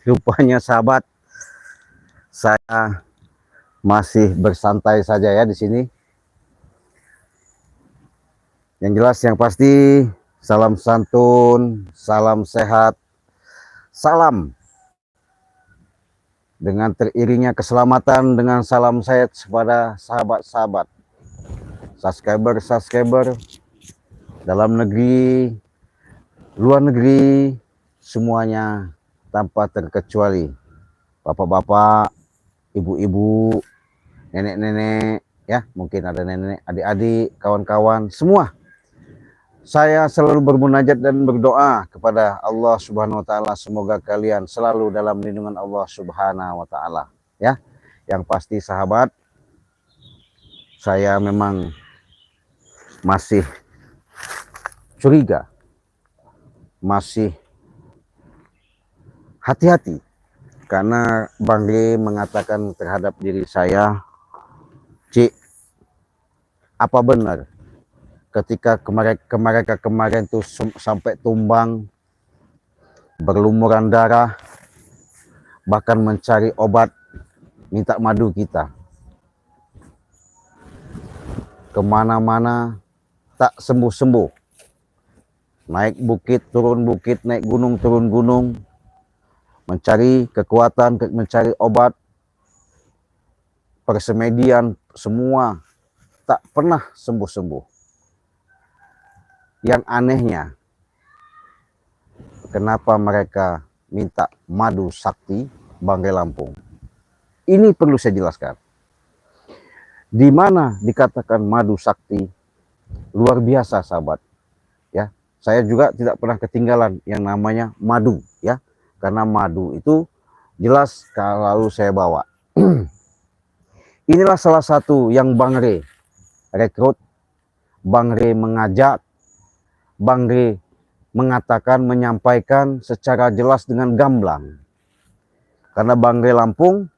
Rupanya sahabat, saya masih bersantai saja ya di sini. Yang jelas yang pasti, salam santun, salam sehat, salam dengan teriringnya keselamatan, dengan salam sehat kepada sahabat-sahabat, subscriber dalam negeri, luar negeri, semuanya tanpa terkecuali. Bapak-bapak, ibu-ibu, nenek-nenek, ya mungkin ada nenek, adik-adik, kawan-kawan, semua. Saya selalu bermunajat dan berdoa kepada Allah Subhanahu wa taala, semoga kalian selalu dalam lindungan Allah Subhanahu wa taala, ya. Yang pasti sahabat, saya memang masih curiga, masih hati-hati karena Bang Lee mengatakan terhadap diri saya, Cik, apa benar ketika kemarin itu sampai tumbang, berlumuran darah, bahkan mencari obat, minta madu kita. Kemana-mana tak sembuh-sembuh. Naik bukit, turun bukit, naik gunung, turun gunung, mencari kekuatan, mencari obat, persemedian, semua tak pernah sembuh-sembuh. Yang anehnya, kenapa mereka minta madu sakti Banggai Lampung? Ini perlu saya jelaskan. Di mana dikatakan madu sakti, luar biasa sahabat. Ya, saya juga tidak pernah ketinggalan yang namanya madu, ya. Karena madu itu jelas kalau saya bawa. Inilah salah satu yang Bang Re rekrut, Bang Re mengajak, Bang Re mengatakan, menyampaikan secara jelas dengan gamblang. Karena Bang Re Lampung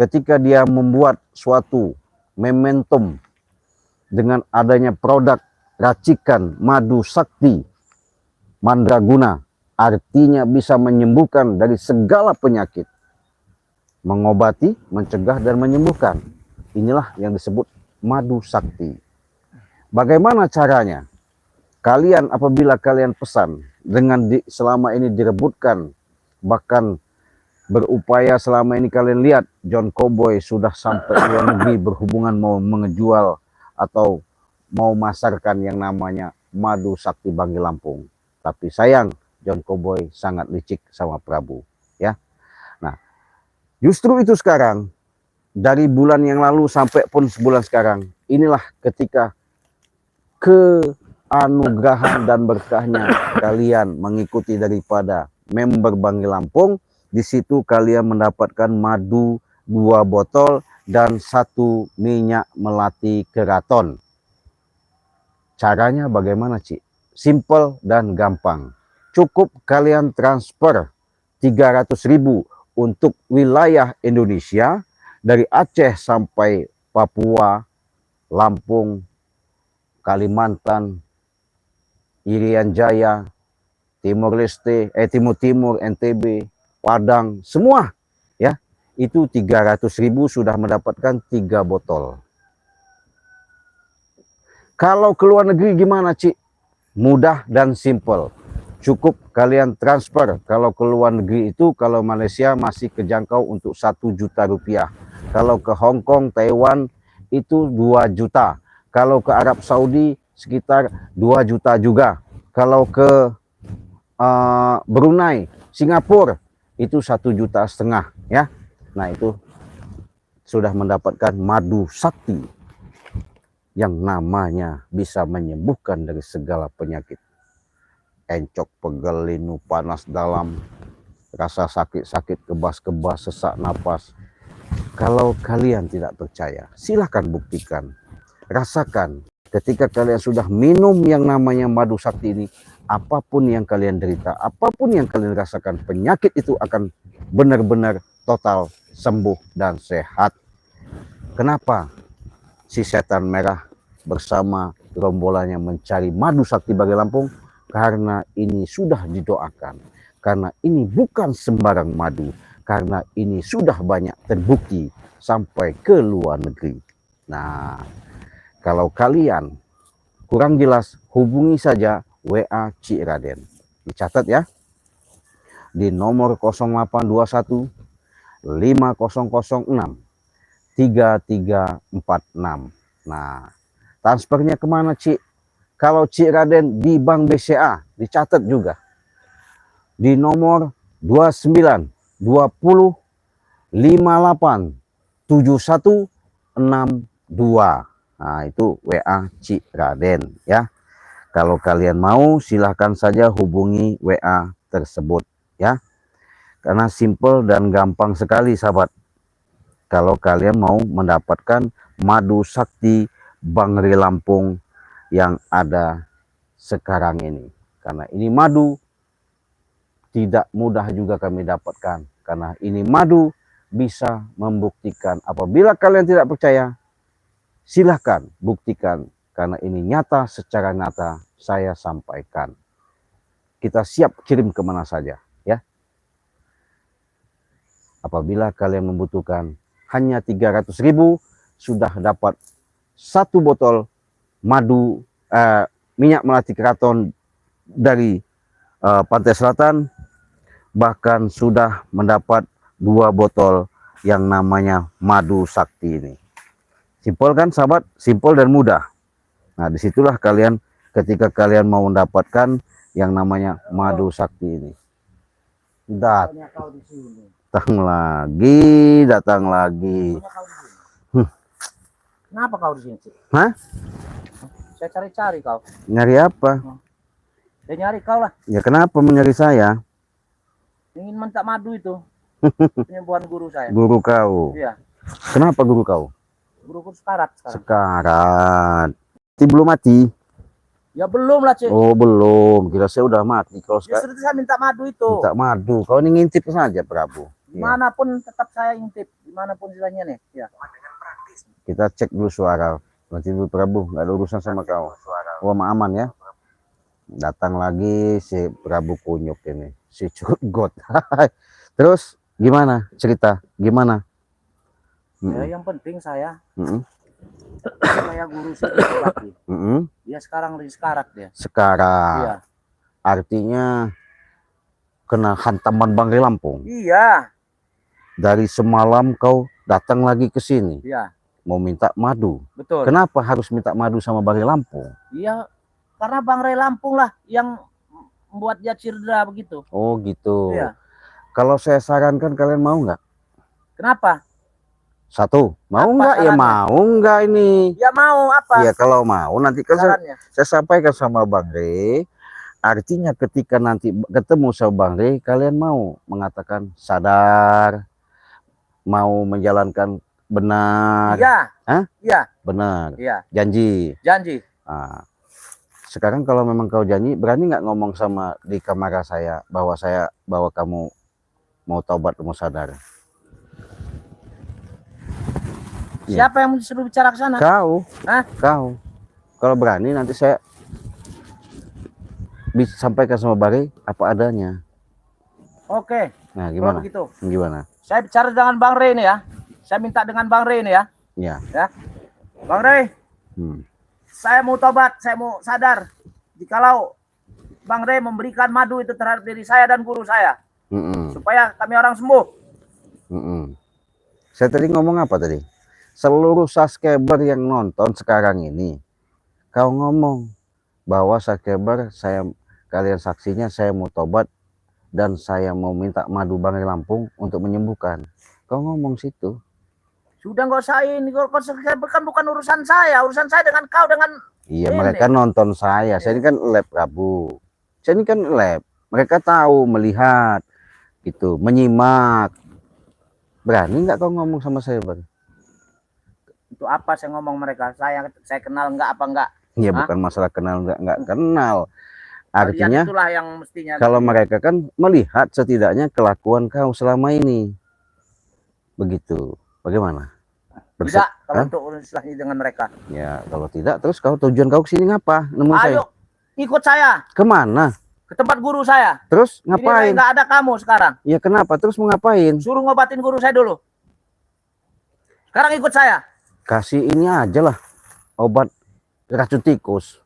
ketika dia membuat suatu momentum dengan adanya produk racikan madu sakti mandraguna, artinya bisa menyembuhkan dari segala penyakit, mengobati, mencegah, dan menyembuhkan. Inilah yang disebut madu sakti. Bagaimana caranya? Kalian apabila kalian pesan dengan selama ini direbutkan, bahkan berupaya selama ini kalian lihat John Cowboy sudah sampai luar negeri berhubungan mau mengejual atau mau masarkan yang namanya madu sakti Banggai Lampung. Tapi sayang, John Cowboy sangat licik sama Prabu, ya. Nah, justru itu sekarang, dari bulan yang lalu sampai pun sebulan sekarang, inilah ketika keanugerahan dan berkahnya kalian mengikuti daripada member Banggai Lampung. Di situ kalian mendapatkan madu 2 botol dan 1 minyak melati keraton. Caranya bagaimana, Cik? Simple dan gampang. Cukup kalian transfer 300.000 untuk wilayah Indonesia dari Aceh sampai Papua, Lampung, Kalimantan, Irian Jaya, Timur Leste, Timur, NTB, Padang, semua, ya. Itu 300.000 sudah mendapatkan 3 botol. Kalau ke luar negeri gimana, Cik? Mudah dan simple. Cukup kalian transfer. Kalau ke luar negeri itu, kalau Malaysia masih kejangkau untuk 1 juta rupiah. Kalau ke Hong Kong, Taiwan itu 2 juta. Kalau ke Arab Saudi sekitar 2 juta juga. Kalau ke Brunei, Singapura itu 1,5 juta, ya. Nah, itu sudah mendapatkan madu sakti yang namanya bisa menyembuhkan dari segala penyakit. Encok, pegel, linu, panas dalam, rasa sakit-sakit, kebas-kebas, sesak napas. Kalau kalian tidak percaya, silahkan buktikan. Rasakan ketika kalian sudah minum yang namanya madu sakti ini, apapun yang kalian derita, apapun yang kalian rasakan, penyakit itu akan benar-benar total sembuh dan sehat. Kenapa si setan merah bersama rombolannya mencari madu sakti Banggai Lampung? Karena ini sudah didoakan. karena ini bukan sembarang madu, karena ini sudah banyak terbukti sampai ke luar negeri. Nah, kalau kalian kurang jelas, hubungi saja WA Cik Raden. Dicatat ya, di nomor 0821 5006 3346. Nah, transfernya kemana, Cik? Kalau Cik Raden di Bank BCA, dicatat juga di nomor 29 20 58 7162. Nah, itu WA Cik Raden ya. Kalau kalian mau, silahkan saja hubungi WA tersebut ya. Karena simple dan gampang sekali, sahabat. Kalau kalian mau mendapatkan madu sakti Bangre Lampung yang ada sekarang ini. Karena ini madu tidak mudah juga kami dapatkan. Karena ini madu bisa membuktikan. Apabila kalian tidak percaya, silahkan buktikan. Karena ini nyata, secara nyata saya sampaikan. Kita siap kirim kemana saja ya. Apabila kalian membutuhkan, hanya 300.000 sudah dapat 1 botol madu minyak melati keraton dari Pantai Selatan, bahkan sudah mendapat 2 botol yang namanya madu sakti ini. Simpel kan sahabat? Simpel dan mudah. Nah, disitulah kalian, ketika kalian mau mendapatkan yang namanya madu sakti ini. Datang lagi. Kenapa kau di sini, Cik? Hah? Saya cari-cari kau. Nyari apa? Saya nyari kau lah. Ya kenapa mencari saya? Ingin minta madu itu. Penyembuhan guru saya. Guru kau? Iya. Kenapa guru kau? Guru sekarat sekarang. Sekarat. Belum mati? Ya belum lah, Cik. Oh belum. Kira saya udah mati. Kalau Justru saya minta madu itu. minta madu. Kau ini ngintip saja, Prabu. Dimanapun tetap saya intip, dimanapun istilahnya nih. Ya. Kita cek dulu suara. Nanti dulu Prabu, nggak ada urusan sama kau. Oh, aman ya. Datang lagi si Prabu Kunyuk ini, si Curgot. Terus gimana cerita? Gimana? Ya, yang penting saya, saya guru lagi. Dia sekarang lagi sekarat dia. Sekarang. Iya. Artinya kena hantaman Bangre Lampung. Iya. Dari semalam kau datang lagi ke sini. Iya. Mau minta madu. Betul. Kenapa harus minta madu sama Bangre Lampung? Iya, karena Bangre Lampung lah yang membuat dia cedera begitu. Oh gitu. Iya. Kalau saya sarankan, kalian mau nggak? Kenapa? Satu, mau Apa nggak? Ya sarannya? mau nggak ini? Ya mau apa? Ya kalau mau nanti kan Sarannya. saya sampaikan sama Bang Re. Artinya ketika nanti ketemu sama Bang Re, kalian mau mengatakan sadar, mau menjalankan benar. Iya. Hah? Iya. Benar. Iya. Janji. Janji. Nah, sekarang kalau memang kau janji, berani nggak ngomong sama di kamar saya bahwa kamu mau taubat, mau sadar? Siapa yang disuruh bicara ke sana? Kau. Hah? Kau. Kalau berani nanti saya bisa sampaikan sama Bang apa adanya. Oke. Nah, gimana? Kalau begitu. Gimana? Saya bicara dengan Bang Re ini ya. Saya minta dengan Bang Re ini ya. Ya. Ya. Bang Re. Saya mau tobat, saya mau sadar. Jikalau Bang Re memberikan madu itu terhadap diri saya dan guru saya. Supaya kami orang sembuh. Saya tadi ngomong apa tadi? Seluruh subscriber yang nonton sekarang ini, kau ngomong bahwa subscriber kalian saksinya, saya mau tobat dan saya mau minta madu Bangre Lampung untuk menyembuhkan. Kau ngomong situ. Sudah nggak usah ini, kalau subscriber kan bukan urusan saya dengan kau, dengan iya ini. Mereka nonton saya ini kan lab Prabu. Saya ini kan lab, mereka tahu, melihat, gitu, menyimak. Berani nggak kau ngomong sama saya, Bang? Itu apa saya ngomong mereka? Saya kenal nggak apa enggak? Iya, bukan masalah kenal nggak kenal. Artinya itulah yang mestinya. Kalau mereka kan melihat setidaknya kelakuan kau selama ini. Begitu. Bagaimana? Tidak, kalau untuk istilahnya dengan mereka. Ya, kalau tidak, terus tujuan kau kesini ngapa? Nemu Ayo, saya. ikut saya. Kemana? ke tempat guru saya. Terus Ini ngapain? nggak ada kamu sekarang. Ya kenapa? Terus mau ngapain? Suruh ngobatin guru saya dulu. Sekarang ikut saya. Kasih ini aja lah, obat racun tikus.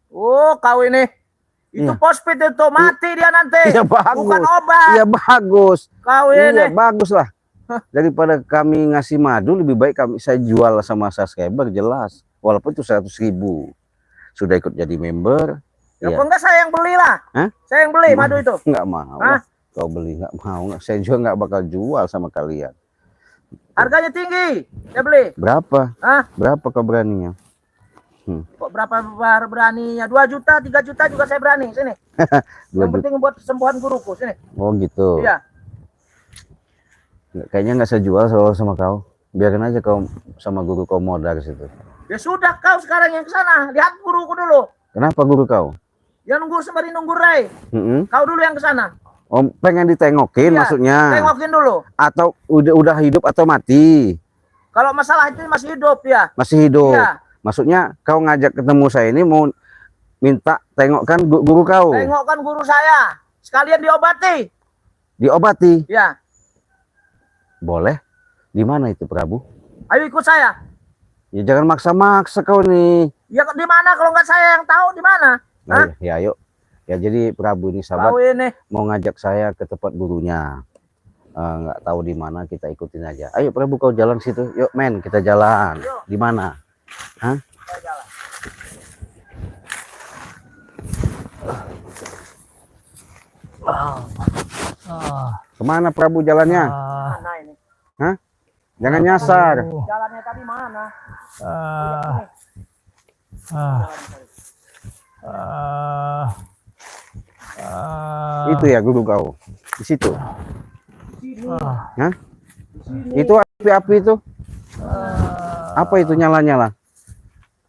Oh, kau ini. Itu Iya. pospit itu mati dia nanti. Iya bagus. Bukan obat. Iya bagus. Kau Iya ini. bagus lah. Daripada kami ngasih madu, lebih baik saya jual sama subscriber, jelas. Walaupun itu 100.000. Sudah ikut jadi member. Ya, Iya. enggak saya yang belilah. Hah? Saya yang beli madu itu. Nggak mau lah. Kau beli nggak mau. Saya juga nggak bakal jual sama kalian. Harganya tinggi. Saya beli. Berapa? Hah? Berapa kau beraninya? Kok berapa beraninya? 2 juta, 3 juta juga saya berani. Sini. 2 Yang juta. penting buat kesembuhan guruku. Sini. Oh gitu. Iya. Kayaknya nggak saya jual soal sama kau. Biarin aja kau sama guru kau modal ke situ. Ya sudah, kau sekarang yang ke sana. Lihat guruku dulu. Kenapa guru kau? Ya nunggu sembari nunggu Ray. Kau dulu yang ke sana. Oh, pengen ditengokin Iya, maksudnya? Tengokin dulu. Atau udah hidup atau mati? Kalau masalah itu masih hidup ya. Masih hidup. Iya. Maksudnya kau ngajak ketemu saya ini mau minta tengokkan guru kau. Tengokkan guru saya. Sekalian diobati. Diobati. Ya. Boleh. Di mana itu Prabu? Ayo ikut saya. Ya jangan maksa-maksa kau nih. Ya di mana kalau nggak saya yang tahu di mana? Oh, ya ayo. Ya jadi Prabu ini sahabat Kau ini. mau ngajak saya ke tempat gurunya. Nggak tahu di mana, kita ikutin aja. Ayo Prabu kau jalan situ. Yuk men, kita jalan. Yuk. Di mana? Hah? Saya jalan. Kemana Prabu jalannya? Mana ini? Hah? Jangan nyasar. Jalannya tadi mana? Itu ya guru kau. Di situ. Sini. Hah? Itu api-api itu. Apa itu nyala-nyala?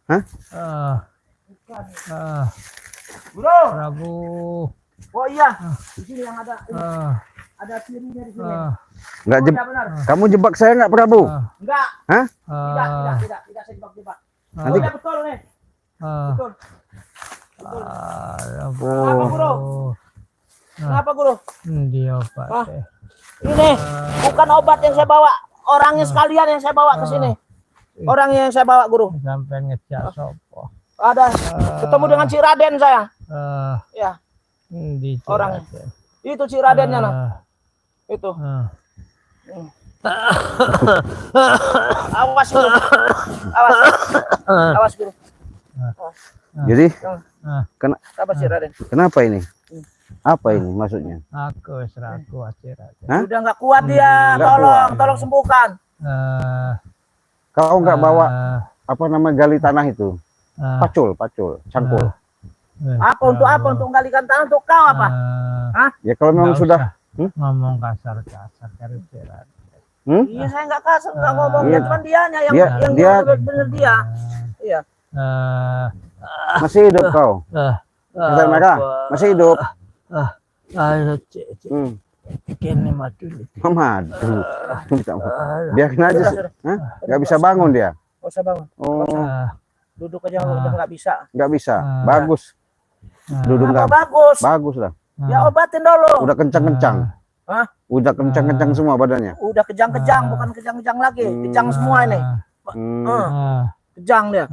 Hah? Bro. Prabu. Oh iya. Di sini yang ada ada cirinya di sini. Nggak Oh, iya benar. Kamu jebak saya nggak Prabu? Enggak. Hah? Tidak saya jebak-jebak. Nanti- Oh, iya betul nih. Betul. Prabu. Kenapa, Bro? Kenapa, Guru? Dia obat. Hah? Ini bukan obat yang saya bawa, orangnya sekalian yang saya bawa ke sini. Orangnya yang saya bawa, Guru. Sampai ngejak sopo. Ada ketemu dengan Cik Raden saya. Ya, Di Orang. itu Cik Radennya nah. Itu. Awas, Guru. Awas. Awas, Guru. Jadi Apa Cik Raden? kenapa ini? Apa ini maksudnya? Aku seraku acirat. Hah? Udah nggak kuat dia. Nggak Tolong sembuhkan. Kau nggak bawa apa nama gali tanah itu? Pacul, cangkul. Apa untuk apa? Untuk menggalikan tanah untuk kau apa? Ya kalau memang sudah. Ngomong kasar-kasar dari cirat. Iya, saya nggak kasar, nggak ngomong. Iya. Cuman dianya yang Dia- benar dia. Iya. Masih hidup kau? Besar merah, masih hidup. Ayo cek kene madu Madu. Biarin aja sih. Hah? Nggak bisa bangun dia. Nggak usah bangun. Oh, Duduk aja udah nggak bisa. nggak bisa. Bagus. Duduk Apa nggak. bagus? Bagus lah. Ya obatin dulu. Udah kencang-kencang. Hah? Udah kencang-kencang semua badannya. Udah kejang-kejang, bukan kejang-kejang lagi. Kejang semua ini. Kejang dia.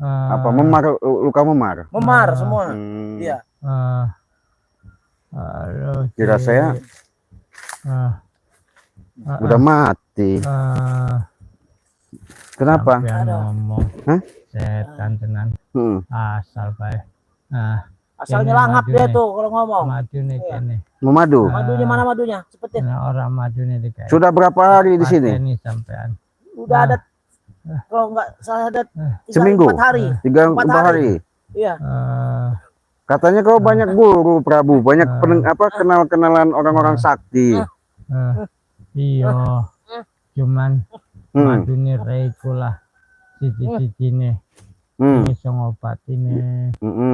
Apa memar, luka memar? Memar semua. Iya. Kira saya udah mati. Kenapa? Ngomong. Hah? Setan tenan. Asal bae. Asalnya Kene langap madu dia nih. tuh kalau ngomong. Madu nih kene. Mau madu? Madunya mana madunya? Cepetin. Nah, orang madu nih dikai. Sudah berapa hari di sini? Ini sampean. Udah ada kalau nggak salah ada 3, Seminggu? 4 hari. 3-4 4 hari. Iya. Katanya kau banyak guru Prabu, banyak kenal-kenalan orang-orang sakti. Iya. Cuman madu nih reiku lah. Cici-cici nih. Ini ngobatin nih.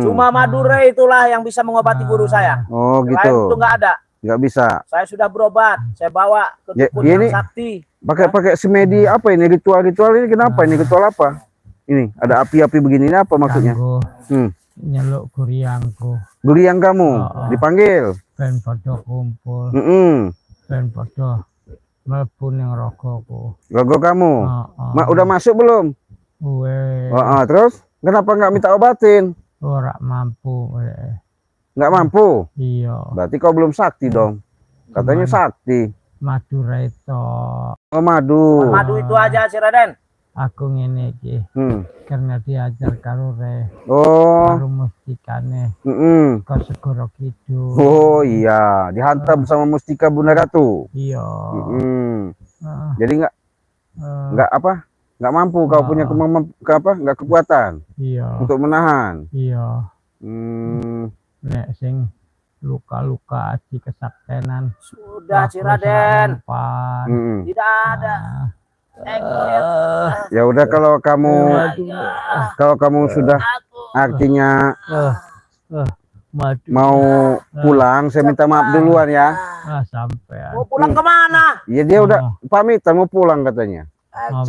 Cuma Madura itulah yang bisa mengobati guru saya. Oh Lain itu gitu. nggak ada. Nggak bisa. Saya sudah berobat. Saya bawa ke dukun ini- yang sakti. Pakai semedi apa ini? Ritual-ritual ini kenapa? Ini ritual apa? Ini ada api-api begini ini apa maksudnya? Kanggo Hmm. nyeluk kuriangku. Guriang kamu dipanggil. Ben padha kumpul, ben padha mlebu ning rogoku. Logo kamu. Heeh. Udah masuk belum? Weh, Terus kenapa nggak minta obatin? ora mampu. Nggak mampu. Iya. Berarti kau belum sakti dong. Katanya sakti. Madu reto. Oh, madu. Madu itu aja si Raden. Aku ngene iki. Karena diajar karo Oh. karo mustikane. Kau segoro kidul. Oh iya, dihantam sama mustika Bunda Ratu. Iya. Jadi nggak apa? Nggak mampu kau punya nggak kekuatan. Iya. Untuk menahan. Iya. Nek sing luka-luka aji kesaktenan. Sudah si Raden. Tidak ada. Ya udah kalau kamu sudah artinya mau pulang, saya minta maaf duluan ya. Sampai. Mau pulang kemana? Iya dia udah pamitan mau pulang katanya.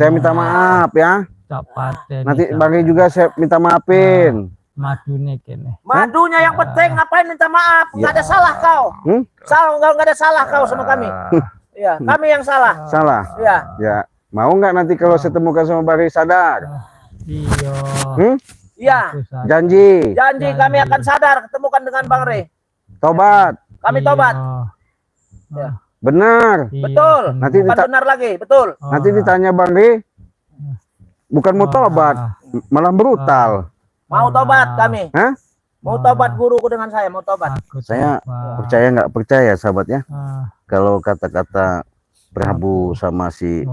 Saya minta maaf ya. Nanti Bang Rey juga saya minta maafin. Madunya kene. Madunya yang penting, ngapain minta maaf? Nggak ada salah kau. Nggak ada salah kau sama kami. Iya, kami yang salah. Salah. Iya. Ya. Mau nggak nanti kalau saya temukan sama Bang Rey sadar? Iya. Iya. Janji. Janji kami akan sadar ketemukan dengan Bang Rey. Tobat. Kami tobat. Ya. Benar. Betul. Nanti benar lagi, betul. Nanti ditanya Bang Rey, bukan mau tobat, malah brutal. Mau tobat kami. Hah? Mau tobat guruku dengan saya, mau tobat. Saya percaya nggak percaya sahabat ya. Kalau kata-kata Prabu sama si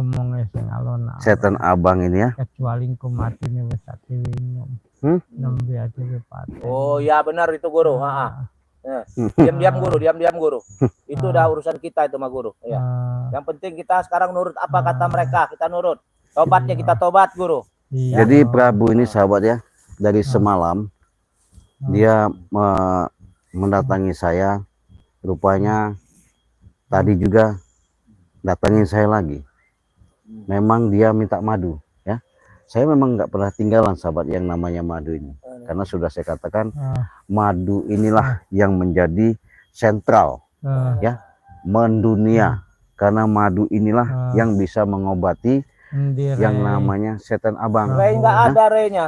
setan abang ini ya. Kecuali mati nih wis minum. Nembe aja paten. Oh ya benar itu guru. Diam-diam guru, diam-diam guru. Itu udah urusan kita itu mah guru. Ya. Yang penting kita sekarang nurut apa kata mereka, kita nurut. Tobatnya kita tobat guru. Jadi Prabu ini sahabat ya, dari semalam dia mendatangi saya, rupanya tadi juga datangin saya lagi. Memang dia minta madu ya. Saya memang nggak pernah tinggalan sahabat yang namanya madu ini, karena sudah saya katakan madu inilah yang menjadi sentral ya mendunia, karena madu inilah yang bisa mengobati yang namanya setan abang. Rey nggak ada reynya.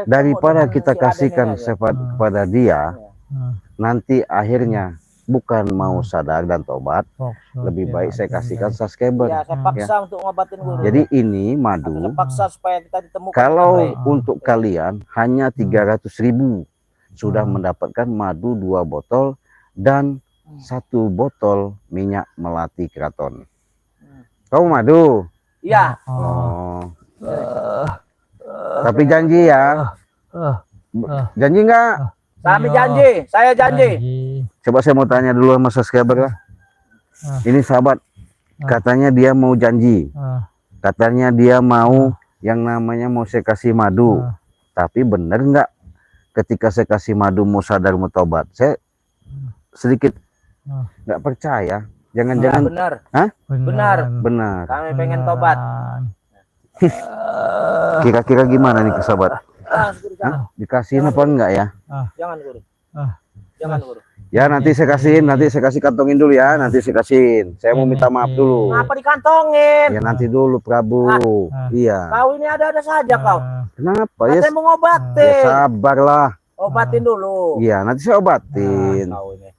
Daripada kita kasihkan sifat kepada dia, nanti akhirnya bukan mau sadar dan tobat, lebih baik saya kasihkan subscriber. Ya, saya paksa untuk ngobatin guru. Jadi ini madu, saya paksa supaya kita ditemukan. kalau untuk kalian hanya 300.000 sudah mendapatkan madu 2 botol dan 1 botol minyak melati keraton. Kamu madu? Iya. Oh. Tapi janji ya. Janji nggak? Kami janji, saya janji. Coba saya mau tanya dulu sama subscriber lah. Ini sahabat, katanya dia mau janji. Katanya dia mau yang namanya mau saya kasih madu. Tapi bener nggak ketika saya kasih madu mau sadar mau tobat? Saya sedikit nggak percaya. Jangan-jangan benar. Hah? Benar. Benar. Kami pengen tobat. Kira-kira gimana nih sahabat? Dikasihin apa enggak ya? Jangan guru. Jangan guru. Ya nanti saya kasihin, nanti saya kasih kantongin dulu ya, nanti saya kasihin. Saya mau minta maaf dulu. Kenapa dikantongin? Ya nanti dulu Prabu. Iya. Kau ini ada-ada saja kau. Kenapa ya? Saya mau ngobatin. Ya sabarlah. Obatin dulu. Iya nanti saya obatin. Kau ini.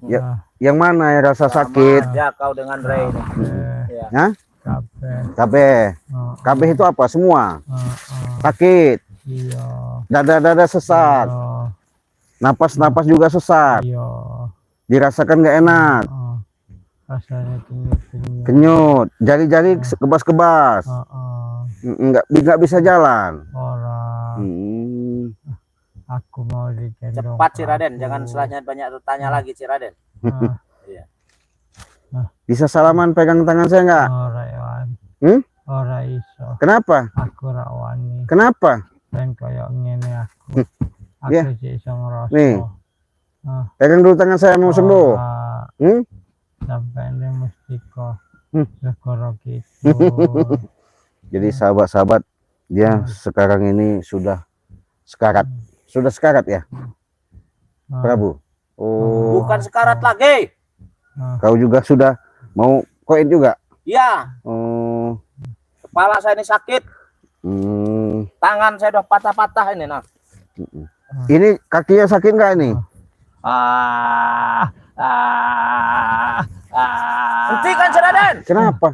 Ya, yang mana ya rasa sakit? Ya kau dengan Rey ini. Ya. Kabeh itu apa? Semua. Sakit. Dada-dada sesak. Napas-napas juga sesak. Dirasakan nggak enak. Rasanya kenyut. Jari-jari kebas-kebas. Nggak bisa jalan. Aku mau digendong. Cepat si Raden, jangan setelahnya banyak tanya lagi si Raden. Iya. Bisa salaman pegang tangan saya nggak? Ora iso. Kenapa? Aku rawani. Kenapa? Dan kayak ngene aku. Aku iso ngerasa. Nih. Pegang dulu tangan saya mau sembuh. Sampai ini mesti kok segera gitu. Jadi sahabat-sahabat, dia sekarang ini sudah sekarat. Sudah sekarat ya. Prabu? Oh, Bukan sekarat lagi. kau juga sudah mau koin juga? Iya, Oh, kepala saya ini sakit, hmm. tangan saya udah patah-patah ini nah. Ini kakinya sakit nggak ini? Hentikan Raden. Kenapa?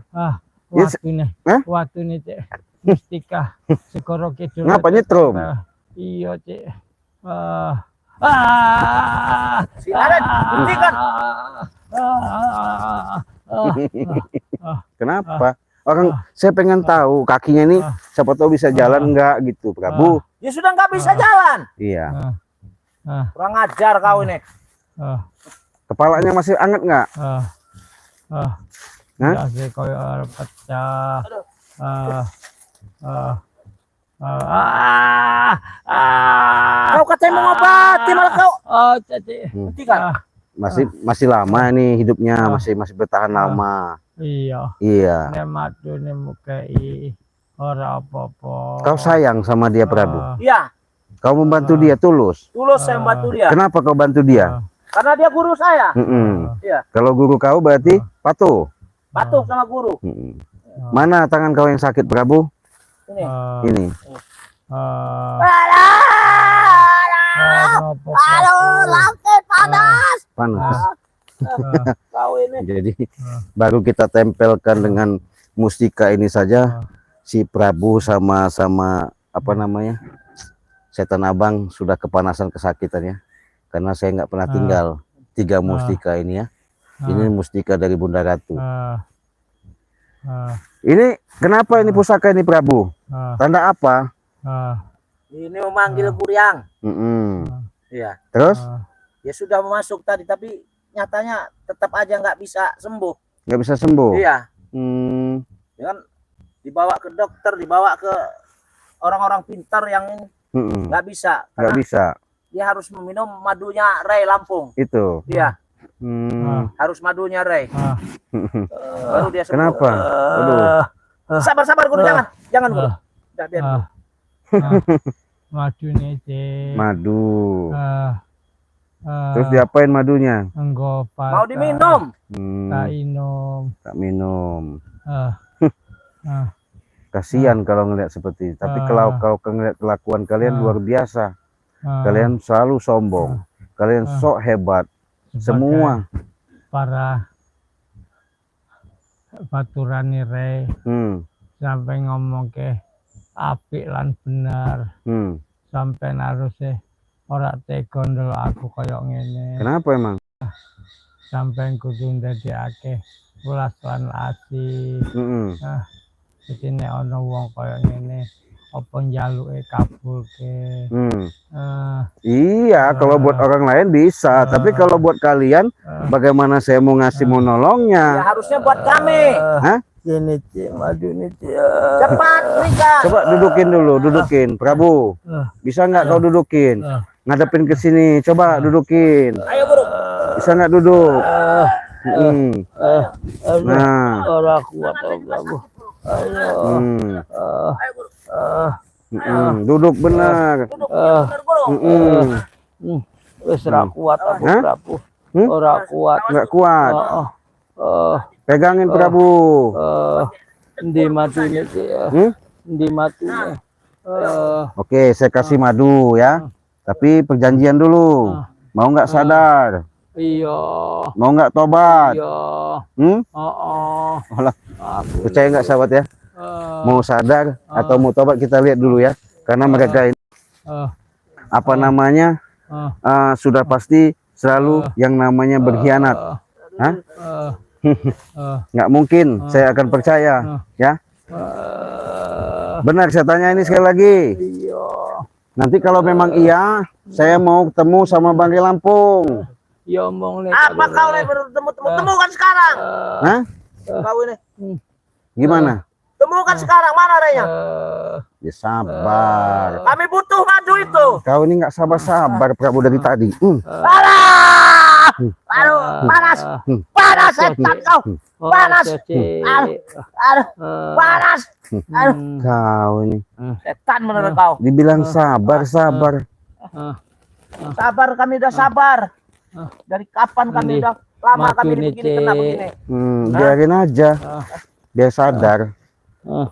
Waktu nih, Hah? waktu nih cek mustika sekoro kidul. Ngapa nyetrum? Iya cek. Si Raden, hentikan. Kenapa? Orang saya pengen tahu kakinya ini siapa tahu bisa jalan nggak gitu, Prabu. Dia sudah nggak bisa jalan. Iya. Kurang ajar kau ini. Kepalanya masih anget nggak? Hah? Kasih koyo pecah. Kau katanya mau ngobati malah kau. Cek. Hentikan. Masih lama nih hidupnya, masih bertahan lama. Iya. Iya. Nek madu nih mukai ora apa-apa. Kau sayang sama dia, Prabu. Iya, Kau membantu dia tulus. tulus saya membantu dia. Kenapa kau bantu dia? Karena dia guru saya. Mm-mm. Iya, Kalau guru kau berarti patuh. patuh sama guru. Mm-mm. Mana tangan kau yang sakit, Prabu? Ini. Ini. Sakit panas. Panas. Kau ini. Jadi baru kita tempelkan dengan mustika ini saja, si Prabu sama apa namanya, setan abang sudah kepanasan kesakitannya, karena saya nggak pernah tinggal 3 mustika ini ya. Ini mustika dari Bunda Ratu. Ini kenapa ini pusaka ini, Prabu? Tanda apa? Ini memanggil Kuryang. Iya. Terus Ya sudah masuk tadi, tapi nyatanya tetap aja nggak bisa sembuh. nggak bisa sembuh. Iya. Mm, Ya kan dibawa ke dokter, dibawa ke orang-orang pintar yang nggak bisa. nggak Karena bisa. dia harus meminum madunya Ray Lampung. Itu. Iya, harus madunya Ray. Baru dia sembuh. Kenapa? Aduh. Sabar guru, jangan guru. Udah biar guru. Madu nih cek. Madu. Terus diapain madunya? Enggopat. Mau diminum. Tak minum. Tak minum. Ah. Kasihan kalau ngeliat seperti itu. Tapi kalau ngeliat kelakuan kalian luar biasa. Kalian selalu sombong. Kalian sok hebat. Semua. Para baturani Rey sampai ngomong ke apik lan bener. Sampai naruse ora tega ndelok aku koyo ngene. Kenapa emang? Sampai kudu ndadekake welas lan asih. Jadi nek ana wong koyo ngene apa njaluke kabulke. Iya, kalau buat orang lain bisa, tapi kalau buat kalian bagaimana saya mau ngasih mau Ya nolongnya? harusnya buat kami. Hah? Ini cik, madu ini cik. Cepat berikan. Coba dudukin dulu, dudukin. Prabu, bisa nggak kau dudukin? Ngadepin ke sini, coba dudukin. Ayo guru. Bisa nggak duduk? Nah, Ora kuat aku. Ayo. Ayo guru. Duduk benar. Duduk bener guru. Wis ra kuat aku, Hah? Prabu. Ora kuat. Nggak kuat. Pegangin Prabu. Ndi matune cik. Ndi matune. Oke, saya kasih madu ya. Tapi perjanjian dulu. Mau nggak sadar? Iya. Mau nggak tobat? Iya. Olah, percaya nggak sahabat ya? Mau sadar atau mau tobat kita lihat dulu ya. Karena mereka ini apa namanya sudah pasti selalu yang namanya berkhianat. Hah? Nggak mungkin saya akan percaya ya. Benar, saya tanya ini sekali lagi. Nanti kalau memang iya, saya mau ketemu sama Bang Ray Lampung. Ya omong nih. Apa kau nih temukan sekarang? Hah? Kau ini Gimana? temukan sekarang, mana Raynya? Ya sabar. Kami butuh madu itu. Kau ini nggak sabar-sabar Prabu dari tadi. Alah! Aduh, panas. Panas setan kau. Panas. Aduh, panas. Aduh, Kau ini setan menurut kau. dibilang sabar-sabar. Sabar, kami udah sabar. Dari kapan kami Ini, udah lama matu kami nih, begini kena Cik. begini. Biarin aja. Biar sadar.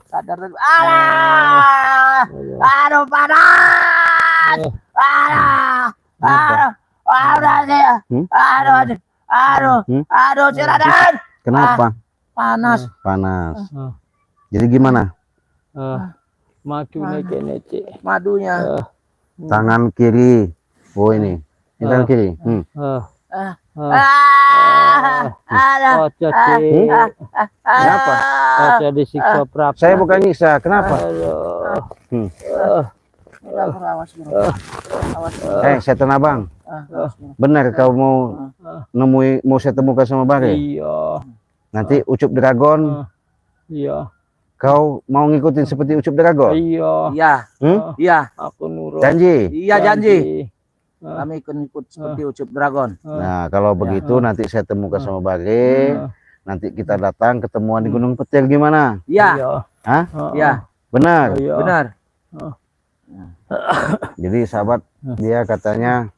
Sadar dulu. Aduh panas. Aduh, si Raden. Kenapa? Panas. Panas. Jadi gimana? Madu nih kene Cik. Madunya. Tangan kiri. Oh ini. Ini tangan kiri. Aduh. Ojo Cik. Kenapa? Ojo disiksa Prabu. Saya bukan nyiksa. Kenapa? Awas, Guru. Setan abang. Benar kau mau mau saya temukan sama Bare? Iya. Nanti Ucup Dragon, Iya. kau mau ngikutin seperti Ucup Dragon? Iya. Iya, iya. Aku nurut. Janji? Iya janji. Kami ikut seperti Ucup Dragon. Nah, kalau begitu nanti saya temukan sama Bare. Nanti kita datang ketemuan di Gunung Petir gimana? Iya, Hah? iya. Benar? Iya. Benar. Jadi sahabat, dia katanya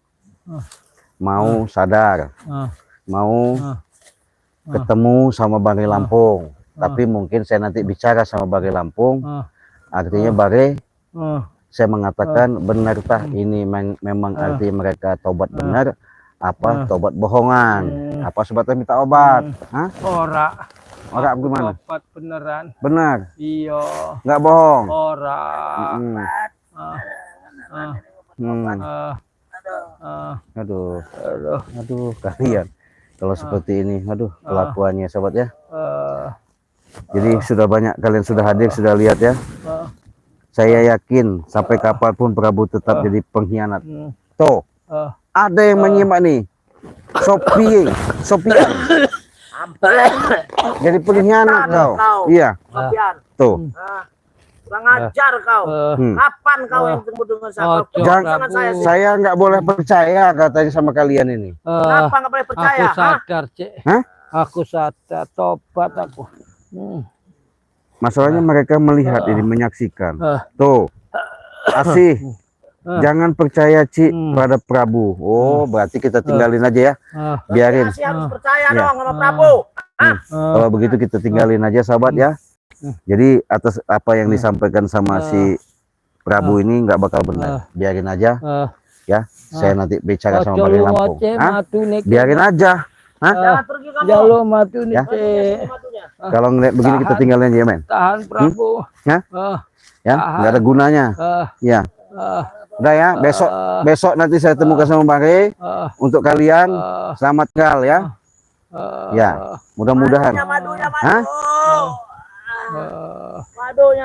mau sadar, mau ketemu sama Bare Lampung. Tapi mungkin saya nanti bicara sama Bare Lampung. Artinya Bare, saya mengatakan benarkah ini memang arti mereka tobat benar, apa tobat bohongan, apa sebatas minta obat? Hah? Ora gimana? Obat beneran. Benar, Iya. nggak bohong. Ora. Aduh, Aduh. aduh kalian. Kalau seperti ini, aduh kelakuannya sahabat ya. Jadi sudah banyak kalian sudah hadir, sudah lihat ya. Saya yakin sampai kapanpun Prabu tetap jadi pengkhianat. Tuh, ada yang menyimak nih. Sophia. Jadi pengkhianat kau. Iya. Sofian. Tuh. Kurang ajar kau. Kapan kau yang temu dengan saya? Jangan saya nggak boleh percaya katanya sama kalian ini. Kenapa nggak boleh percaya? Aku sadar, Cik. Hah? Aku sadar, tobat aku. Masalahnya mereka melihat ini, menyaksikan. Tuh, Asih, jangan percaya Ci pada Prabu. Oh, berarti kita tinggalin aja ya. Biarin. Masih harus percaya Iya. dong sama Prabu. Kalau begitu kita tinggalin aja sahabat ya. Jadi atas apa yang disampaikan sama si Prabu ini nggak bakal benar. Biarin aja ya. Saya nanti bicara sama Bare Lampung. Hah? Biarin aja. Hah? Jangan pergi kamu. Jalo matu nih, Ya. Cik. Matunya. Kalau ngeliat begini kita tinggalin aja men. Tahan Prabu. Ya? Ya, nggak ada gunanya. Ya. Udah ya, besok nanti saya temukan sama Bare untuk kalian. Selamat tinggal ya. Ya, mudah-mudahan. Madunya, Hah? Madunya.